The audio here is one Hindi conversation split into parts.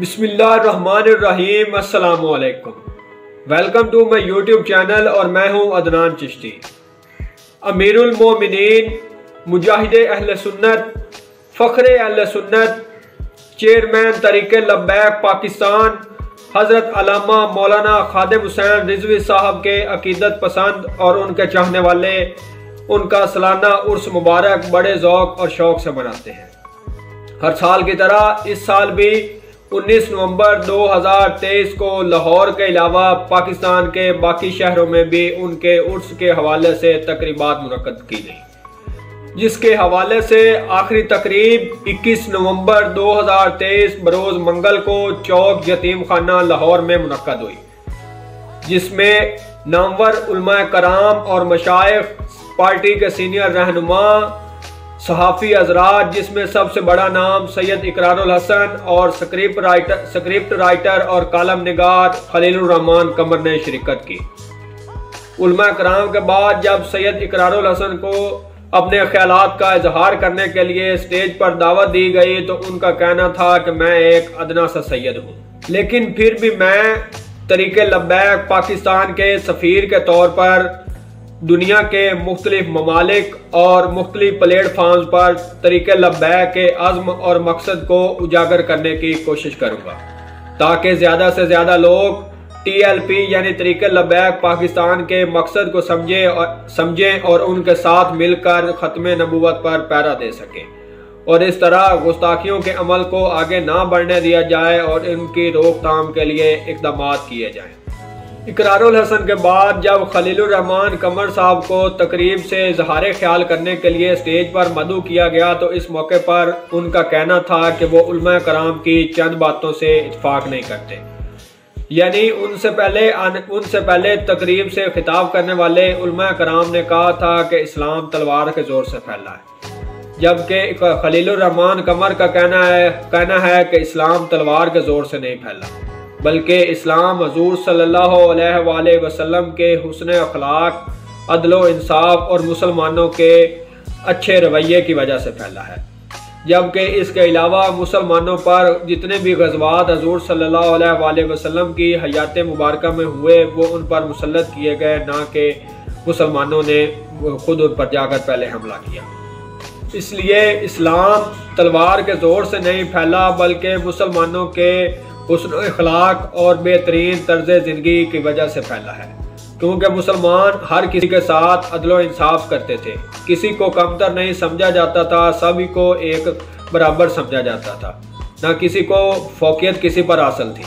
बिस्मिल्लाहिर्रहमानिर्रहीम। अस्सलाम वालेकुम। Welcome to my YouTube channel और मैं हूं अदनान चिश्ती। अमीरुल मोमिनीन, मुजाहिदे अहले सुन्नत, फ़ख्रे अहले सुन्नत, चेयरमैन तरीक़े लब्बैक पाकिस्तान हज़रत अल्लामा मौलाना खादिम हुसैन रिजवी साहब के अकीदत पसंद और उनके चाहने वाले उनका सालाना उर्स मुबारक बड़े ज़ौक़ और शौक़ से मनाते हैं। हर साल की तरह इस साल भी 19 नवंबर 2023 को लाहौर के अलावा पाकिस्तान के बाकी शहरों में भी उनके उर्स के हवाले से तकरीबात मुनक्कद की गई, जिसके हवाले से आखिरी तकरीब 21 नवंबर 2023 बरोज़ मंगल को चौक यतीम खाना लाहौर में मुनक्कद हुई, जिसमें नामवर उलमाए कराम और मशाइख, पार्टी के सीनियर रहनुमा, सहाफ़ी हज़रात, जिसमें सबसे बड़ा नाम सैयद इकरारुल हसन और स्क्रिप्ट राइटर और कालम निगार खलीलुर रहमान कमर ने शिरकत की। उलमा कराम के बाद जब सैयद इकरारुल हसन को अपने ख्यालात का इजहार करने के लिए स्टेज पर दावत दी गई तो उनका कहना था कि मैं एक अदना सा सैयद हूँ, लेकिन फिर भी मैं तरीक़े लब्बैक पाकिस्तान के सफ़ीर के तौर पर दुनिया के मुख्तलिफ ममालिक और मुख्तलिफ प्लेटफार्म्स पर तरीक़े लब्बैक के अज़्म और मकसद को उजागर करने की कोशिश करूँगा, ताकि ज़्यादा से ज़्यादा लोग TLP यानी तरीक़े लब्बैक पाकिस्तान के मकसद को समझें और उनके साथ मिलकर ख़त्म नबूवत पर पैरा दे सकें और इस तरह गुस्ताखियों के अमल को आगे ना बढ़ने दिया जाए और इनकी रोकथाम के लिए इक़दाम किए जाएँ। इकरारुल हसन के बाद जब खलीलुर रहमान कमर साहब को तकरीब से इजहार ख्याल करने के लिए स्टेज पर मदऊ किया गया तो इस मौके पर उनका कहना था कि वो उलमा कराम की चंद बातों से इत्फाक नहीं करते, यानी उनसे पहले तकरीब से खिताब करने वाले उलमा कराम ने कहा था कि इस्लाम तलवार के जोर से फैला है, जबकि खलीलुर रहमान कमर का कहना है कि इस्लाम तलवार के जोर से नहीं फैला, बल्कि इस्लाम हजूर सल्लल्लाहु अलैहि वसल्लम के हुस्न अखलाक, अदलो इंसाफ और मुसलमानों के अच्छे रवैये की वजह से फैला है। जबकि इसके अलावा मुसलमानों पर जितने भी गज़वात हजूर सल्लल्लाहु अलैहि वसल्लम की हयात मुबारक में हुए वो उन पर मुसल्लत किए गए, ना कि मुसलमानों ने खुद उन पर जाकर पहले हमला किया। इसलिए इस्लाम तलवार के ज़ोर से नहीं फैला बल्कि मुसलमानों के हुस्न अखलाक और बेहतरीन तर्ज ज़िंदगी की वजह से फैला है, क्योंकि मुसलमान हर किसी के साथ अदलो इंसाफ करते थे, किसी को कमतर नहीं समझा जाता था, सभी को एक बराबर समझा जाता था, ना किसी को फौकियत किसी पर हासिल थी।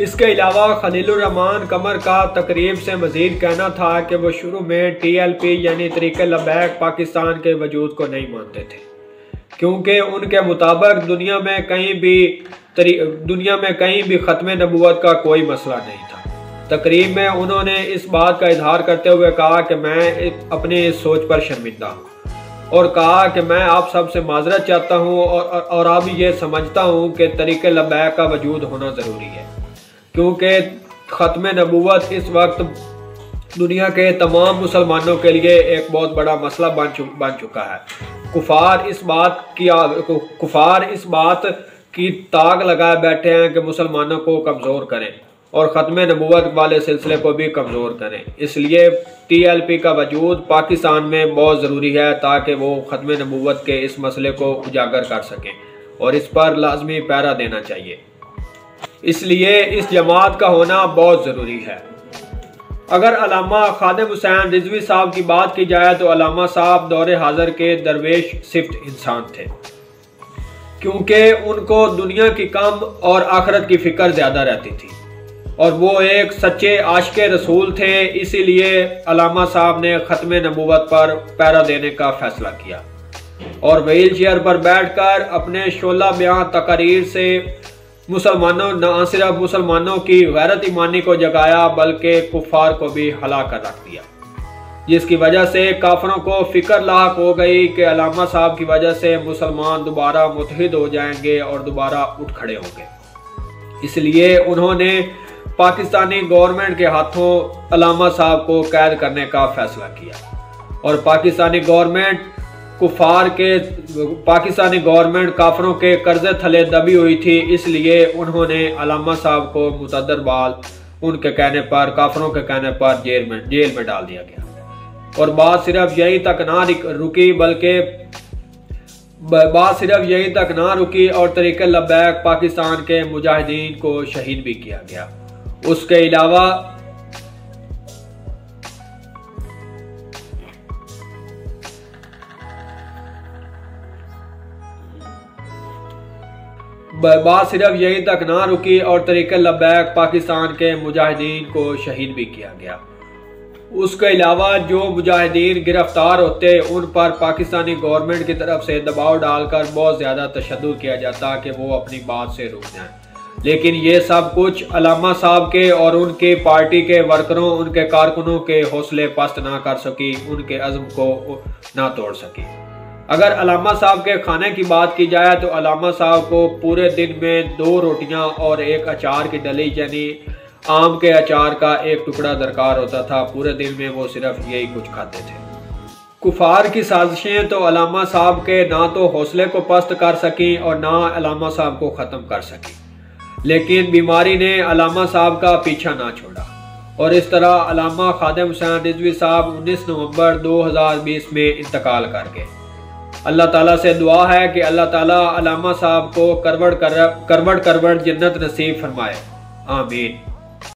इसके अलावा खलीलुर रहमान कमर का तकरीब से मज़ीद कहना था कि वो शुरू में TLP यानी तरीक़े लब्बैक पाकिस्तान के वजूद को नहीं मानते थे, क्योंकि उनके मुताबिक दुनिया में कहीं भी ख़त्म नबूवत का कोई मसला नहीं था। तकरीब में उन्होंने इस बात का इजहार करते हुए कहा कि मैं अपनी इस सोच पर शर्मिंदा हूँ और कहा कि मैं आप सब से माजरत चाहता हूँ और अब ये समझता हूँ कि तरीक़े लब्बैक का वजूद होना ज़रूरी है, क्योंकि ख़त्म नबूवत इस वक्त दुनिया के तमाम मुसलमानों के लिए एक बहुत बड़ा मसला बन चुका है। कुफार इस बात की ताक लगाए बैठे हैं कि मुसलमानों को कमज़ोर करें और ख़त्म नबूवत वाले सिलसिले को भी कमज़ोर करें। इसलिए TLP का वजूद पाकिस्तान में बहुत ज़रूरी है ताकि वो ख़त्म नबूवत के इस मसले को उजागर कर सकें और इस पर लाजमी पैरा देना चाहिए। इसलिए इस जमात का होना बहुत ज़रूरी है। अगर अल्लामा खादिम हुसैन रिजवी साहब की बात की जाए तो अल्लामा साहब दौरे हाज़र के दरवेश सिफ्त इंसान थे, क्योंकि उनको दुनिया की कम और आखिरत की फ़िक्र ज़्यादा रहती थी और वो एक सच्चे आशिक़े रसूल थे। इसीलिए अल्लामा साहब ने ख़त्म नबूवत पर पैरा देने का फ़ैसला किया और व्हील चेयर पर बैठकर अपने शोला बयां तकारीर से न सिर्फ मुसलमानों की गैरत ईमानी को जगाया बल्कि कुफ़ार को भी हला कर रख दिया, जिसकी वजह से काफिरों को फिक्र लाक हो गई कि अल्लामा साहब की वजह से मुसलमान दोबारा मुत्तहिद हो जाएंगे और दोबारा उठ खड़े होंगे। इसलिए उन्होंने पाकिस्तानी गवर्नमेंट के हाथों अल्लामा साहब को कैद करने का फैसला किया और पाकिस्तानी गवर्नमेंट कुफार के पाकिस्तानी गवर्नमेंट काफरों के कर्जे थले दबी हुई थी, इसलिए उन्होंने अल्लामा साहब को मुतअद्दिद बार उनके कहने पर, काफरों के कहने पर जेल में डाल दिया गया। और बात सिर्फ यही तक ना रुकी और तरीके लब्बैक पाकिस्तान के मुजाहिदीन को शहीद भी किया गया। उसके अलावा बात सिर्फ यही तक ना रुकी और तरीके लब्बैक पाकिस्तान के मुजाहिदीन को शहीद भी किया गया। उसके अलावा जो मुजाहिदीन गिरफ्तार होते उन पर पाकिस्तानी गवर्नमेंट की तरफ से दबाव डालकर बहुत ज़्यादा तशद्दुद किया जाता कि वो अपनी बात से रुक जाएं। लेकिन ये सब कुछ अल्लामा साहब के और उनके पार्टी के वर्करों, उनके कारकुनों के हौसले पस्त ना कर सकी, उनके अज़्म को ना तोड़ सकी। अगर अल्लामा साहब के खाने की बात की जाए तो अल्लामा साहब को पूरे दिन में 2 रोटियां और 1 अचार की डली यानी आम के अचार का 1 टुकड़ा दरकार होता था। पूरे दिन में वो सिर्फ यही कुछ खाते थे। कुफार की साजिशें तो अल्लामा साहब के ना तो हौसले को पस्त कर सकी और ना अल्लामा साहब को ख़त्म कर सकी, लेकिन बीमारी ने अल्लामा साहब का पीछा ना छोड़ा और इस तरह अल्लामा खादिम हुसैन रिजवी साहब 19 नवंबर 2020 में इंतकाल कर गए। अल्लाह ताला से दुआ है कि अल्लाह ताला अल्लामा साहब को करवड़ करवड़ जन्नत नसीब फरमाए। आमीन।